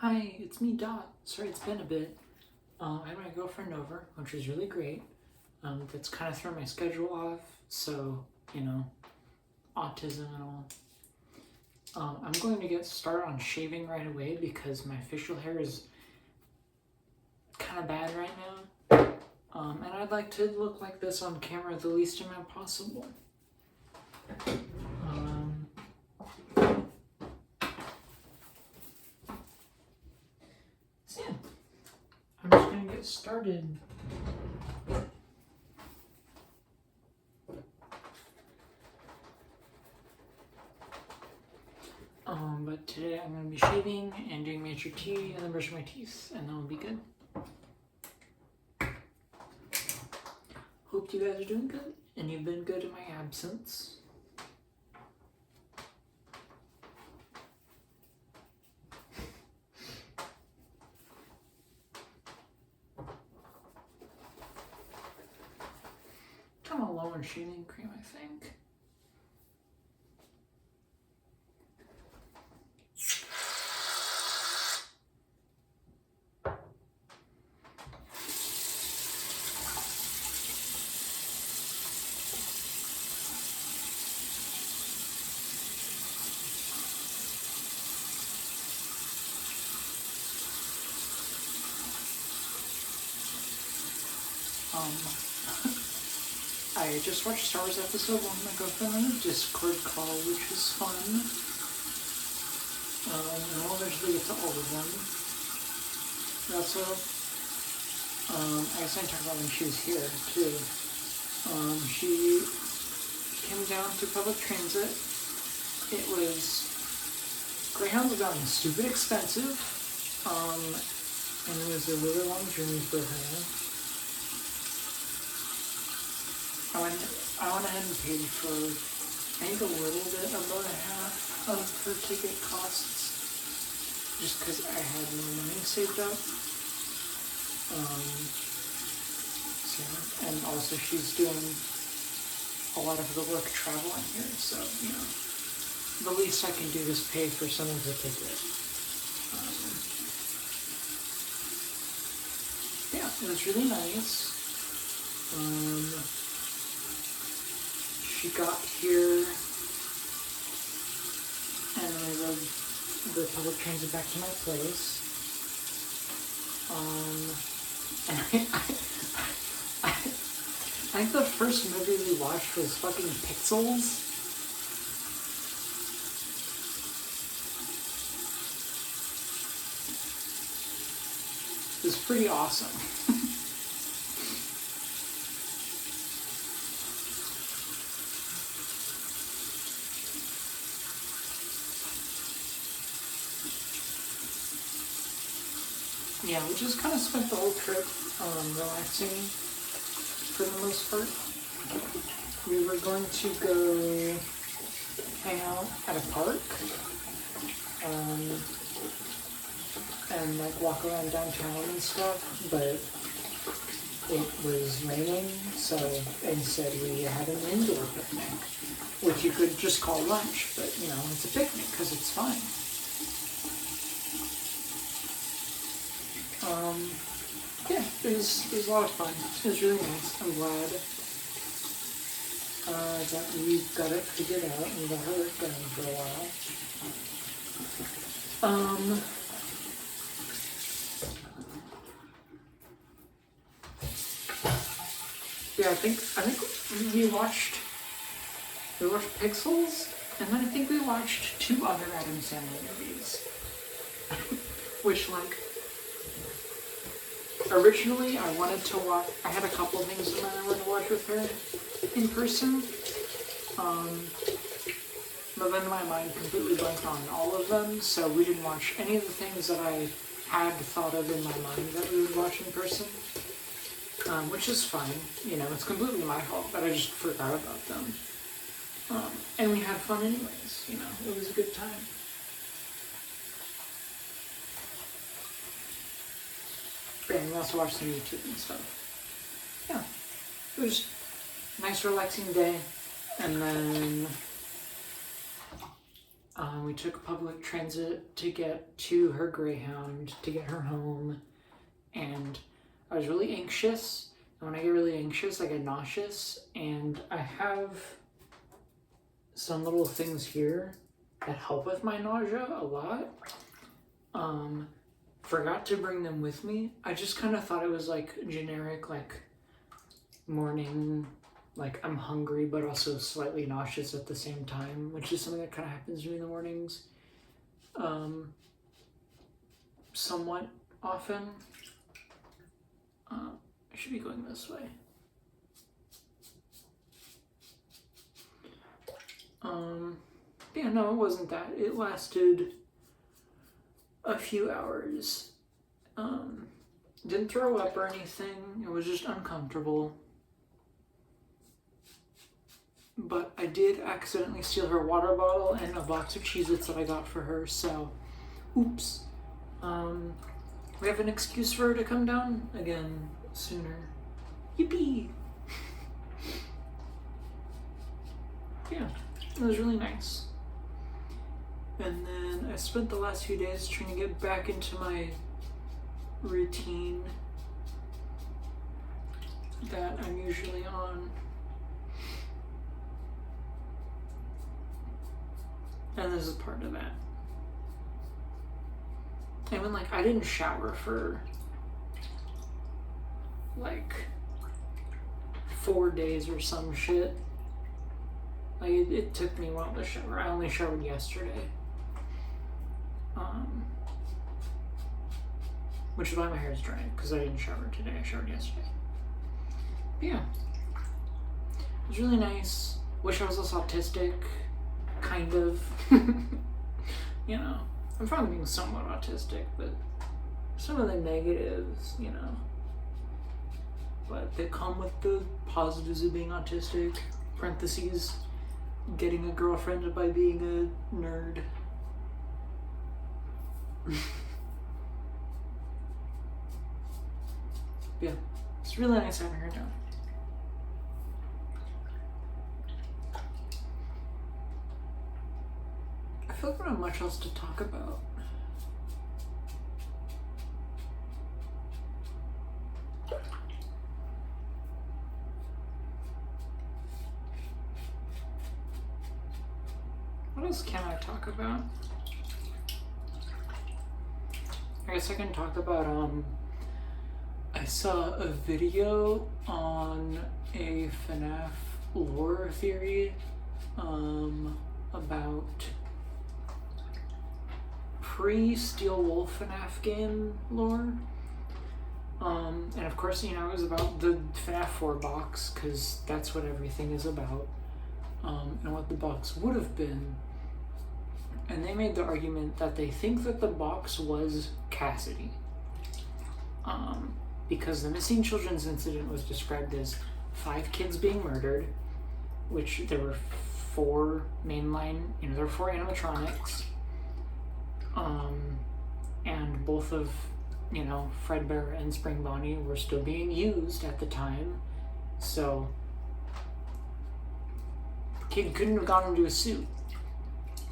Hi, it's me, Dot. Sorry it's been a bit. I had my girlfriend over, which was really great. That's kind of thrown my schedule off, so, autism and all. I'm going to get started on shaving right away because my facial hair is kind of bad right now. And I'd like to look like this on camera the least amount possible. So yeah, I'm just gonna get started. But today I'm gonna be shaving and doing my HRT and then brushing my teeth, and that'll be good. Hope you guys are doing good and you've been good in my absence. Kind of low in shaving cream, I think. I just watched Star Wars episode 1 with my girlfriend on a Discord call, which was fun. And we'll eventually get to all of them. Also, I guess I talked about when she was here, too. She came down through public transit. It was... Greyhound was gotten stupid expensive. And it was a really long journey for her. I went ahead and paid for, I think, a little bit above half of her ticket costs, just because I had more money saved up. And also she's doing a lot of the work traveling here, so, the least I can do is pay for some of the ticket. Yeah, it was really nice. She got here, and I rode the public transit back to my place. And I think the first movie we watched was fucking Pixels. It was pretty awesome. Yeah, we just kind of spent the whole trip relaxing for the most part. We were going to go hang out at a park and like walk around downtown and stuff, but it was raining, so instead we had an indoor picnic, which you could just call lunch, but it's a picnic because it's fine. Yeah, it was a lot of fun. It was really nice. I'm glad that we got it figured out and got her work done for a while. Yeah, I think we watched Pixels, and then I think we watched 2 other Adam Sandler movies, which originally, I had a couple things in mind I wanted to watch with her in person, but then my mind completely blanked on all of them, so we didn't watch any of the things that I had thought of in my mind that we would watch in person, which is fine. It's completely my fault that I just forgot about them. And we had fun anyways, it was a good time. And we also watched some YouTube and stuff. Yeah, it was a nice relaxing day. And then We took public transit to get to her Greyhound, to get her home, and I was really anxious. And when I get really anxious, I get nauseous, and I have some little things here that help with my nausea a lot. Forgot to bring them with me. I just kind of thought it was like generic, like morning, like I'm hungry but also slightly nauseous at the same time, which is something that kind of happens to me in the mornings somewhat often. I should be going this way. Yeah, no, it wasn't that. It lasted a few hours. Didn't throw up or anything. It was just uncomfortable. But I did accidentally steal her water bottle and a box of Cheez-Its that I got for her, so oops. We have an excuse for her to come down again sooner. Yippee! Yeah, it was really nice. And then I spent the last few days trying to get back into my routine that I'm usually on. And this is part of that. I mean, like, I didn't shower for like 4 days or some shit. Like, it took me a while to shower. I only showered yesterday. Which is why my hair is drying, because I didn't shower today. I showered yesterday. But yeah. It was really nice. Wish I was less autistic. Kind of. You know. I'm probably being somewhat autistic, but some of the negatives, you know. But they come with the positives of being autistic. Parentheses. Getting a girlfriend by being a nerd. Yeah, it's really nice having her down. I feel like we don't have much else to talk about. What else can I talk about? I guess I can talk about, I saw a video on a Fnaf lore theory, about pre-Steel Wolf Fnaf game lore. And of course, you know, it was about the Fnaf 4 box, because that's what everything is about, and what the box would have been. And they made the argument that they think that the box was Cassidy. Because the missing children's incident was described as 5 kids being murdered, which there were 4 mainline, you know, there were 4 animatronics. And both of, you know, Fredbear and Spring Bonnie were still being used at the time. So, kid couldn't have gone into a suit.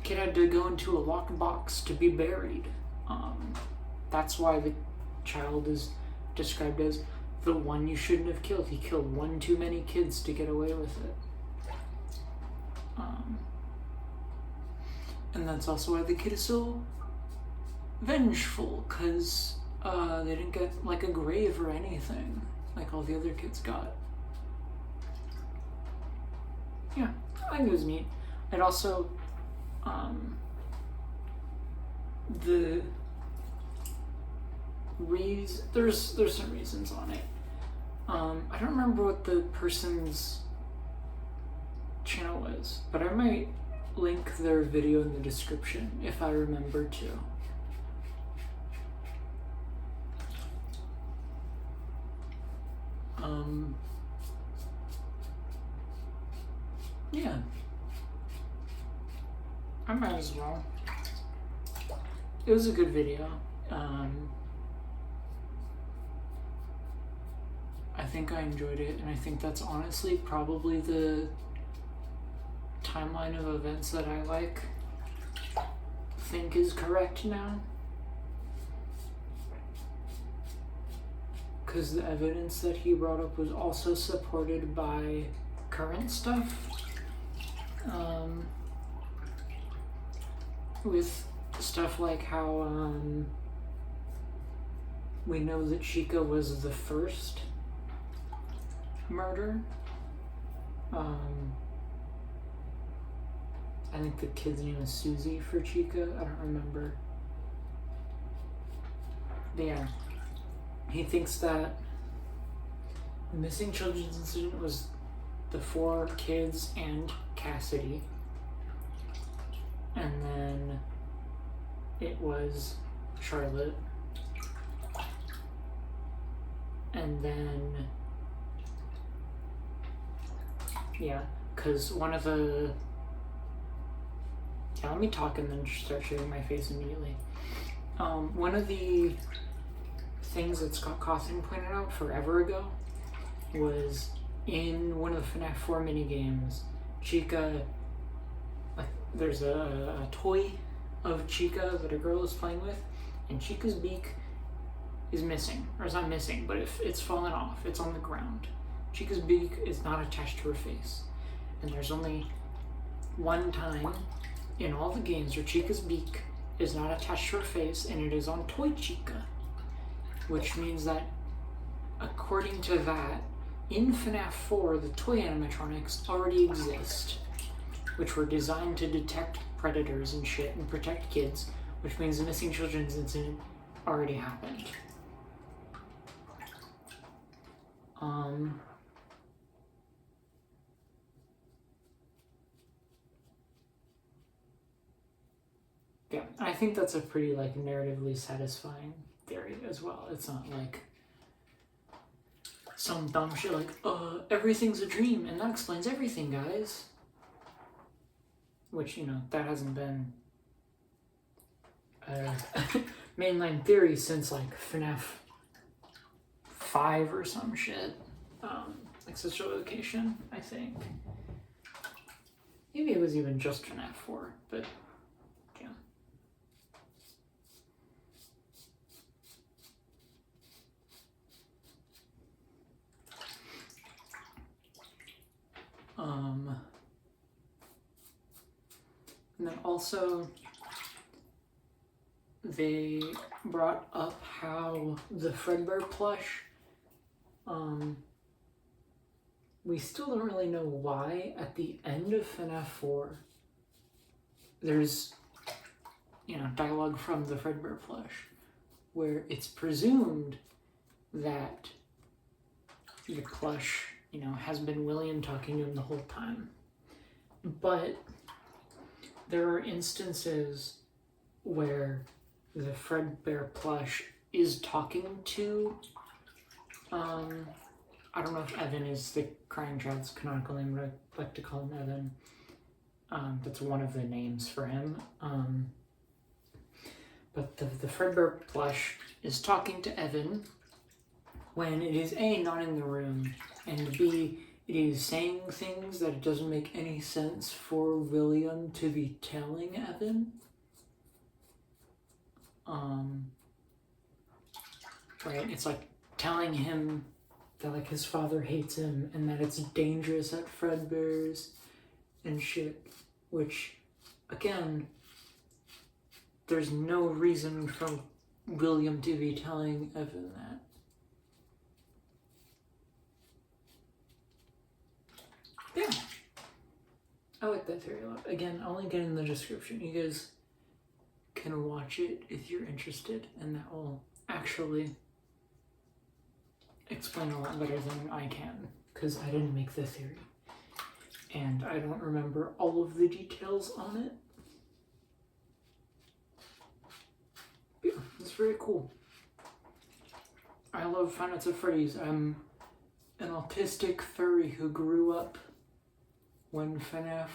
Kid had to go into a locked box to be buried. That's why the child is described as the one you shouldn't have killed. He killed one too many kids to get away with it. And that's also why the kid is so vengeful, because they didn't get like a grave or anything like all the other kids got. Yeah, I think it was neat. It also there's some reasons on it. I don't remember what the person's channel was, but I might link their video in the description if I remember to. Yeah. I might as well. It was a good video. I think I enjoyed it, and I think that's honestly probably the timeline of events that I like. think is correct now. Because the evidence that he brought up was also supported by current stuff. With stuff like how we know that Chica was the first murder. I think the kid's name is Susie for Chica. I don't remember. But yeah, he thinks that the missing children's incident was the 4 kids and Cassidy. And then it was Charlotte. And then, yeah, because one of the, yeah, let me talk and then start showing my face immediately. One of the things that Scott Cawthon pointed out forever ago was in one of the Fnaf 4 minigames, Chica, like, there's a toy of Chica that a girl is playing with, and Chica's beak is missing, or it's not missing, but if it's fallen off, it's on the ground. Chica's beak is not attached to her face. And there's only one time in all the games where Chica's beak is not attached to her face, and it is on Toy Chica. Which means that, according to that, in Fnaf 4, the toy animatronics already exist, which were designed to detect predators and shit and protect kids, which means the missing children's incident already happened. Yeah, I think that's a pretty, like, narratively satisfying theory as well. It's not like some dumb shit like, everything's a dream, and that explains everything, guys. Which, you know, that hasn't been mainline theory since, like, Fnaf 5 or some shit. Like Sister Location, I think. Maybe it was even just Fnaf 4, but yeah. And then also, they brought up how the Fredbear plush, we still don't really know why at the end of Fnaf 4, there's, you know, dialogue from the Fredbear plush, where it's presumed that the plush, you know, has been William talking to him the whole time. But there are instances where the Fredbear plush is talking to, I don't know if Evan is the crying child's canonical name, but I like to call him Evan. That's one of the names for him. But the Fredbear plush is talking to Evan when it is A, not in the room, and B, it is saying things that it doesn't make any sense for William to be telling Evan. Right? It's like telling him that, like, his father hates him and that it's dangerous at Fredbear's and shit, which, again, there's no reason for William to be telling Evan that. Yeah. I like that theory a lot. Again, I'll link it in the description. You guys can watch it if you're interested, and that will actually explain a lot better than I can, because I didn't make the theory. And I don't remember all of the details on it. But yeah, it's very cool. I love Five Nights at Freddy's. I'm an autistic furry who grew up when Fnaf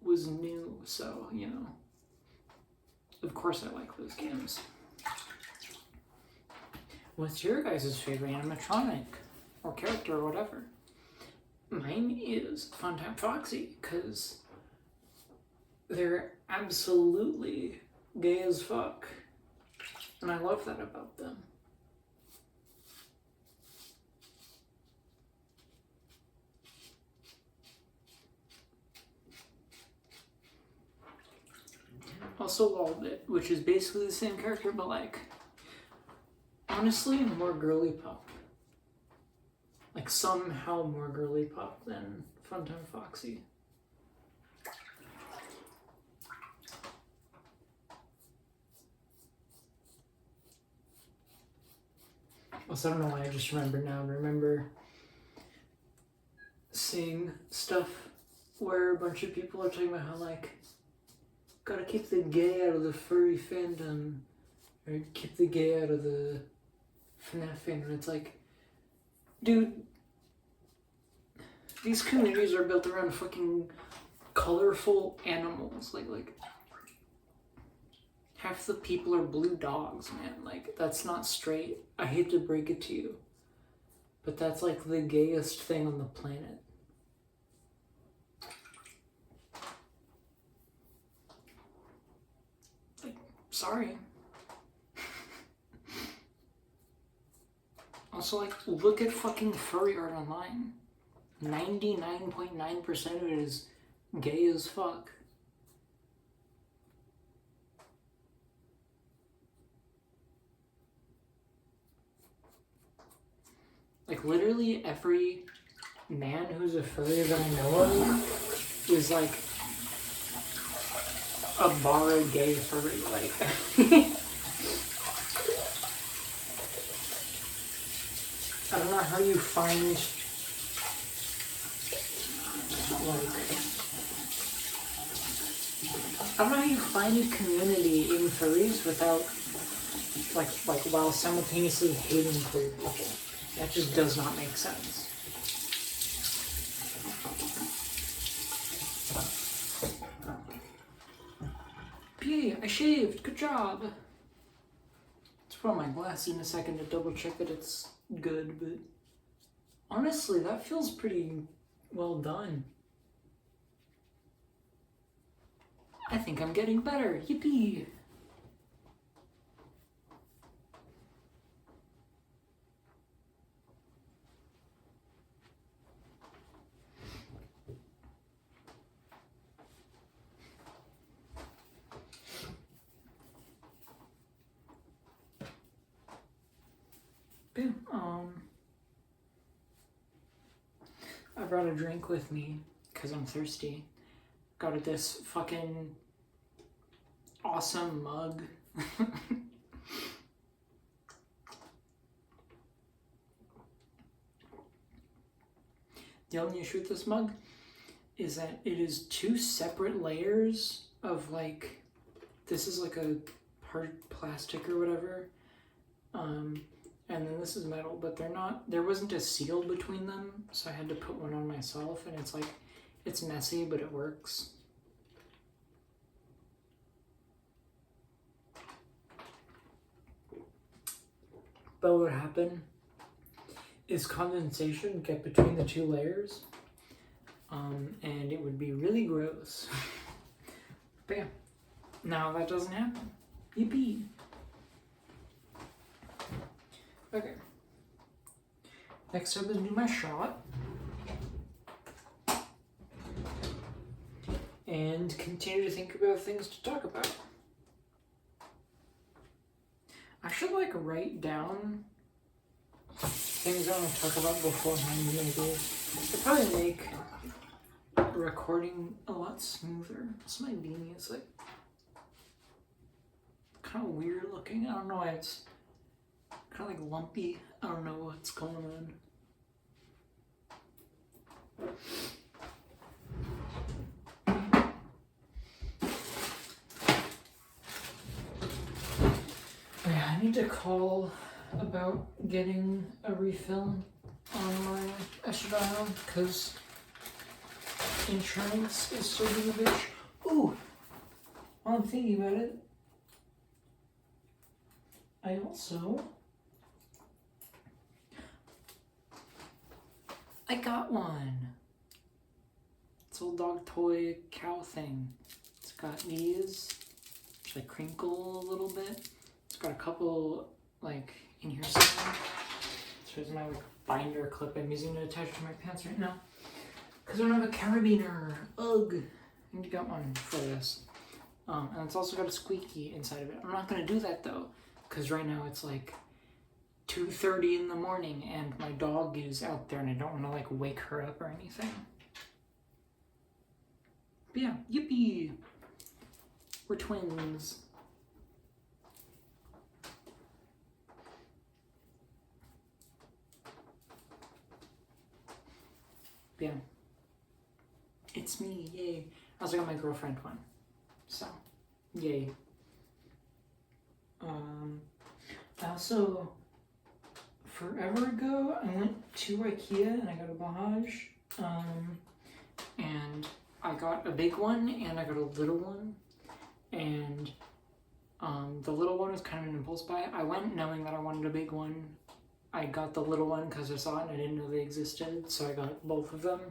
was new, so, you know, of course I like those games. What's your guys' favorite animatronic or character or whatever? Mine is Funtime Foxy, because they're absolutely gay as fuck. And I love that about them. Also Waldbit, which is basically the same character, but like, honestly, more girly pop. Like, somehow more girly pop than Funtime Foxy. Also, I don't know why I just remembered now. Remember seeing stuff where a bunch of people are talking about how, like, gotta keep the gay out of the furry fandom, or keep the gay out of the Fnaf fandom. It's like, dude, these communities are built around fucking colorful animals. Like half the people are blue dogs, man. Like, that's not straight. I hate to break it to you, but that's like the gayest thing on the planet. Like, sorry. Also, like, look at fucking furry art online. 99.9% of it is gay as fuck. Like, literally every man who's a furry that I know of is like a bar gay furry. Like, I don't know how you find I don't know how you find a community in furries without like while simultaneously hating queer people. That just does not make sense. Byyyyeee, I shaved. Good job. Let's put on my glasses in a second to double check that it's good, but honestly, that feels pretty well done. I think I'm getting better. Yippee! I brought a drink with me because I'm thirsty. Got it this fucking awesome mug. The only issue with this mug is that it is 2 separate layers of like, this is like a hard plastic or whatever, and then this is metal, but they're not, there wasn't a seal between them, so I had to put one on myself, and it's like, it's messy, but it works. But what would happen is condensation would get between the 2 layers, and it would be really gross. But yeah, now that doesn't happen. Yippee! Okay. Next up is do my shot. And continue to think about things to talk about. I should like write down things I want to talk about beforehand, maybe. It'd probably make recording a lot smoother. This my beanie is like kind of weird looking. I don't know why it's kind of like lumpy. I don't know what's going on. Yeah, I need to call about getting a refill on my estradiol because insurance is still being a bitch. Ooh, while I'm thinking about it, I got one. It's a little dog toy cow thing. It's got these, which like crinkle a little bit. It's got a couple like in here somewhere. So here's my like binder clip I'm using to attach to my pants right now. Because I don't have a carabiner. Ugh. I need to get one for this. And it's also got a squeaky inside of it. I'm not going to do that though. Because right now it's like 2:30 in the morning and my dog is out there and I don't want to like wake her up or anything. But yeah, yippee! We're twins. But yeah. It's me, yay. I also got my girlfriend one. So, yay. I also, forever ago, I went to IKEA and I got a Bahaj. And I got a big one and I got a little one. And the little one was kind of an impulse buy. I went knowing that I wanted a big one. I got the little one because I saw it and I didn't know they existed, so I got both of them.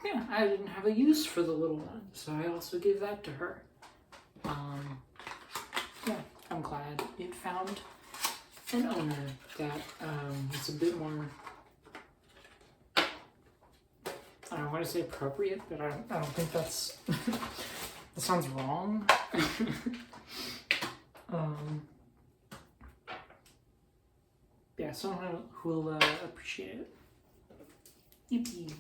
Yeah, I didn't have a use for the little one, so I also gave that to her. Yeah, I'm glad it found an owner that is a bit more, I don't want to say appropriate, but I don't think that's, that sounds wrong. Yeah, someone who will appreciate it. Yippee.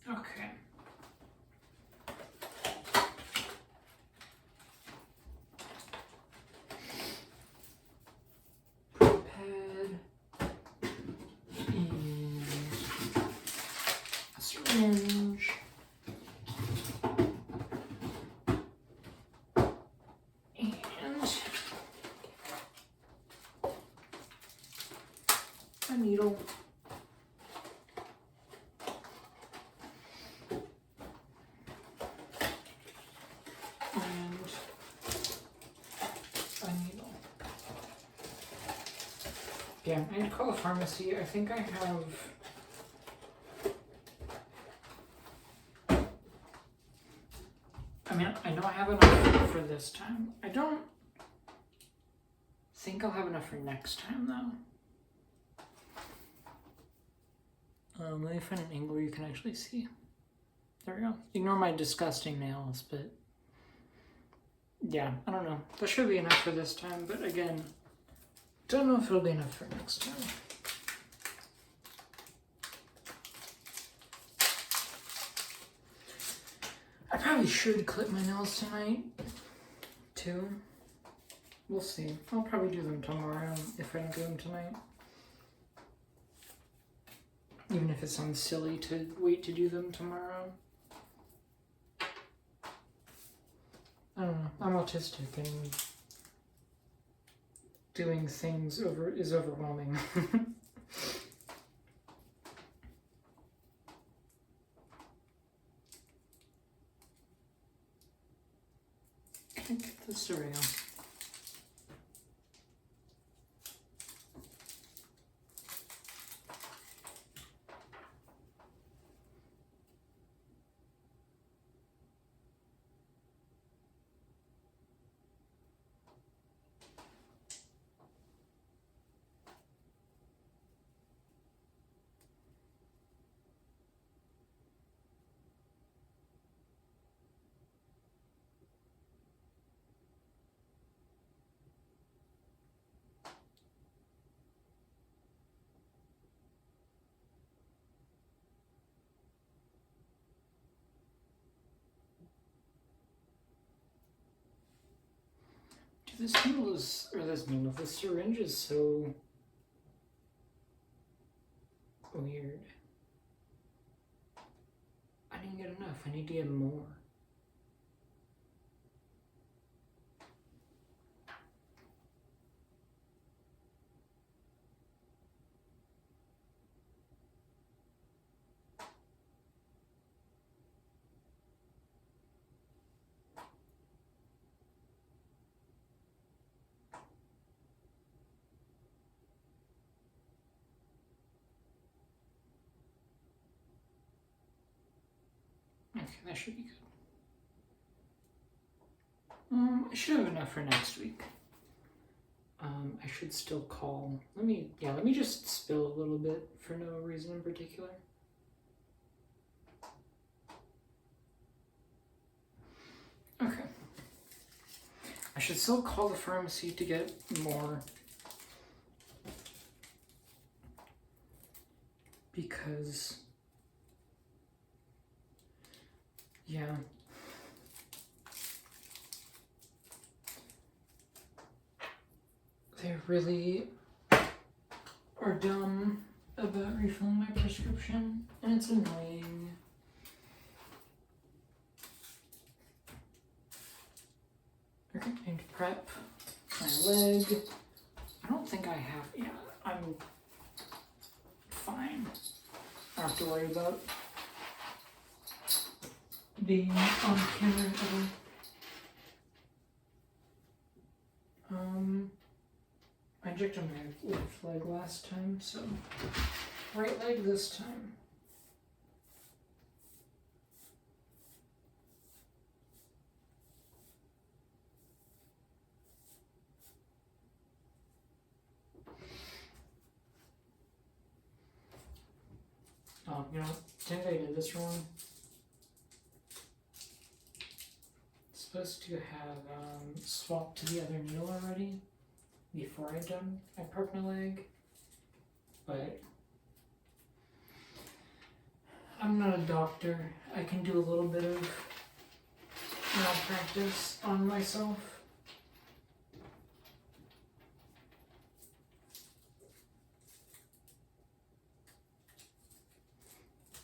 Okay. Pad and a syringe. A needle. And a needle. Yeah, I need to call the pharmacy. I think I have I know I have enough for this time. I don't think I'll have enough for next time though. Let me find an angle where you can actually see. There we go. Ignore my disgusting nails, but yeah, I don't know. That should be enough for this time, but again, don't know if it'll be enough for next time. I probably should clip my nails tonight, too. We'll see. I'll probably do them tomorrow if I don't do them tonight. Even if it sounds silly to wait to do them tomorrow. I don't know. I'm autistic and doing things is overwhelming. Can I get this around? This syringe is so weird. I didn't get enough. I need to get more. Okay, that should be good. I should have enough for next week. I should still call. Let me just spill a little bit for no reason in particular. Okay. I should still call the pharmacy to get more. Because, yeah. They really are dumb about refilling my prescription, and it's annoying. Okay, I need to prep my leg. I don't think I have, yeah, I'm fine. I don't have to worry about being on camera ever. I injected my left leg last time, so right leg this time. Oh, you know, I think I did this wrong. It's supposed to have swapped to the other needle already before I'd done my broke my leg, but I'm not a doctor. I can do a little bit of malpractice on myself.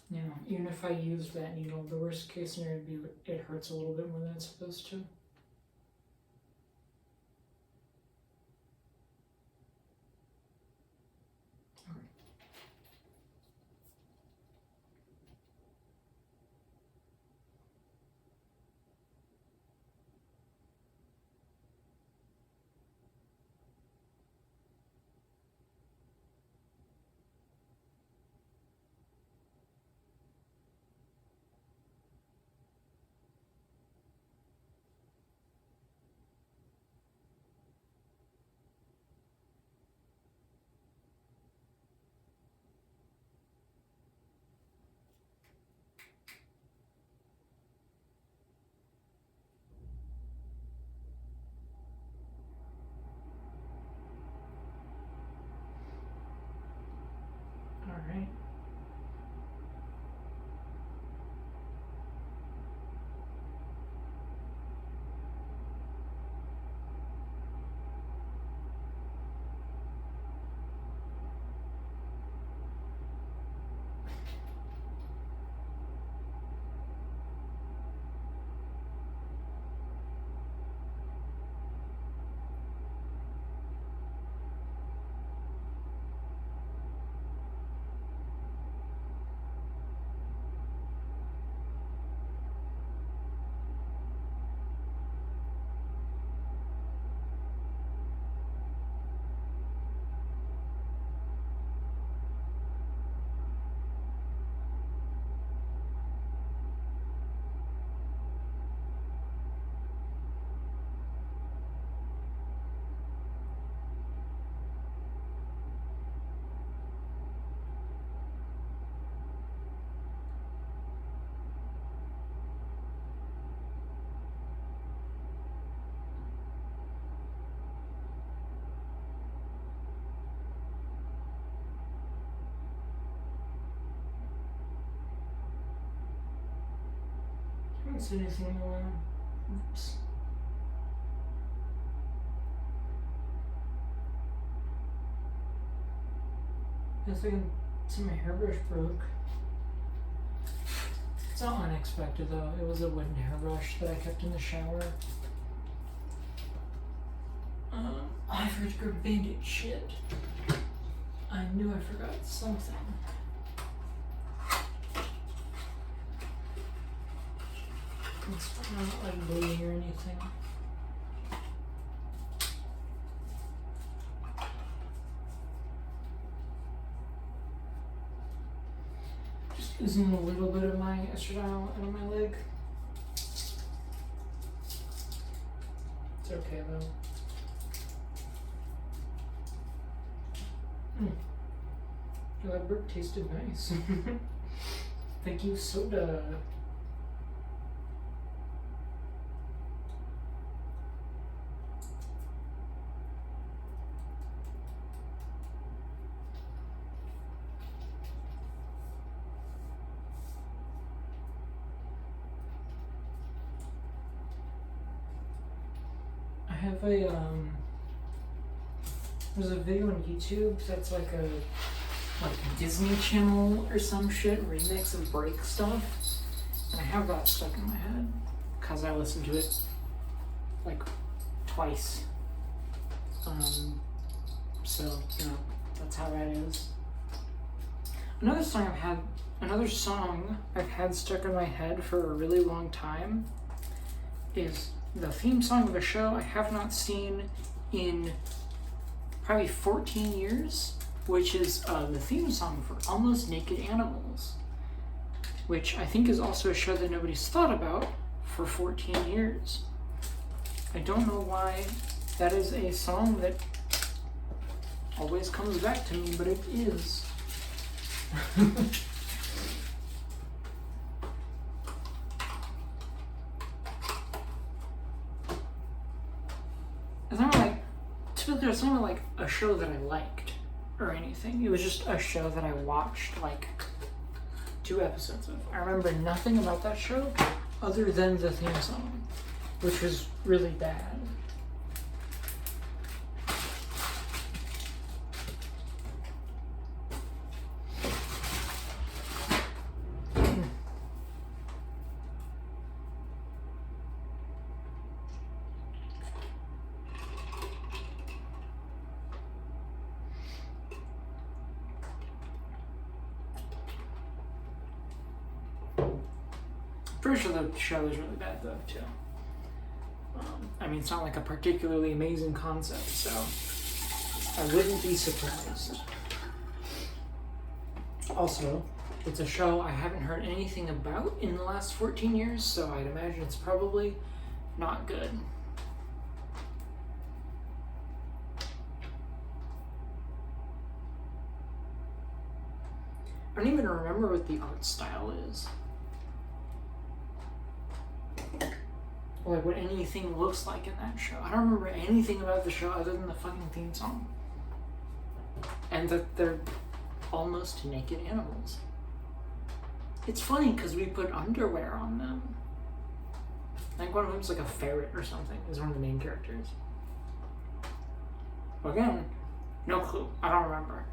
You know, even if I use that needle, the worst case scenario would be it hurts a little bit more than it's supposed to. Alright. I don't see anything in the way. Oops. I think my hairbrush broke. It's not unexpected though. It was a wooden hairbrush that I kept in the shower. I forgot to grab a Band-Aid. Shit. I knew I forgot something. It's not like bleeding or anything. Just losing a little bit of my estradiol out of my leg. It's okay though. That burp tasted nice. Thank you, soda. I have a there's a video on YouTube that's like a Disney Channel or some shit remix of break stuff, and I have that stuck in my head because I listened to it like twice. So you know that's how that is. Another song I've had stuck in my head for a really long time is the theme song of a show I have not seen in probably 14 years, which is the theme song for Almost Naked Animals, which I think is also a show that nobody's thought about for 14 years. I don't know why that is a song that always comes back to me, but it is. It's not like a show that I liked or anything. It was just a show that I watched like 2 episodes of. I remember nothing about that show other than the theme song, which was really bad. Pretty sure the show is really bad though too. I mean, it's not like a particularly amazing concept, so I wouldn't be surprised. Also, it's a show I haven't heard anything about in the last 14 years, so I'd imagine it's probably not good. I don't even remember what the art style is. Or like what anything looks like in that show. I don't remember anything about the show other than the fucking theme song. And that they're almost naked animals. It's funny because we put underwear on them. I think one of them's like a ferret or something, is one of the main characters. But again, no clue. I don't remember.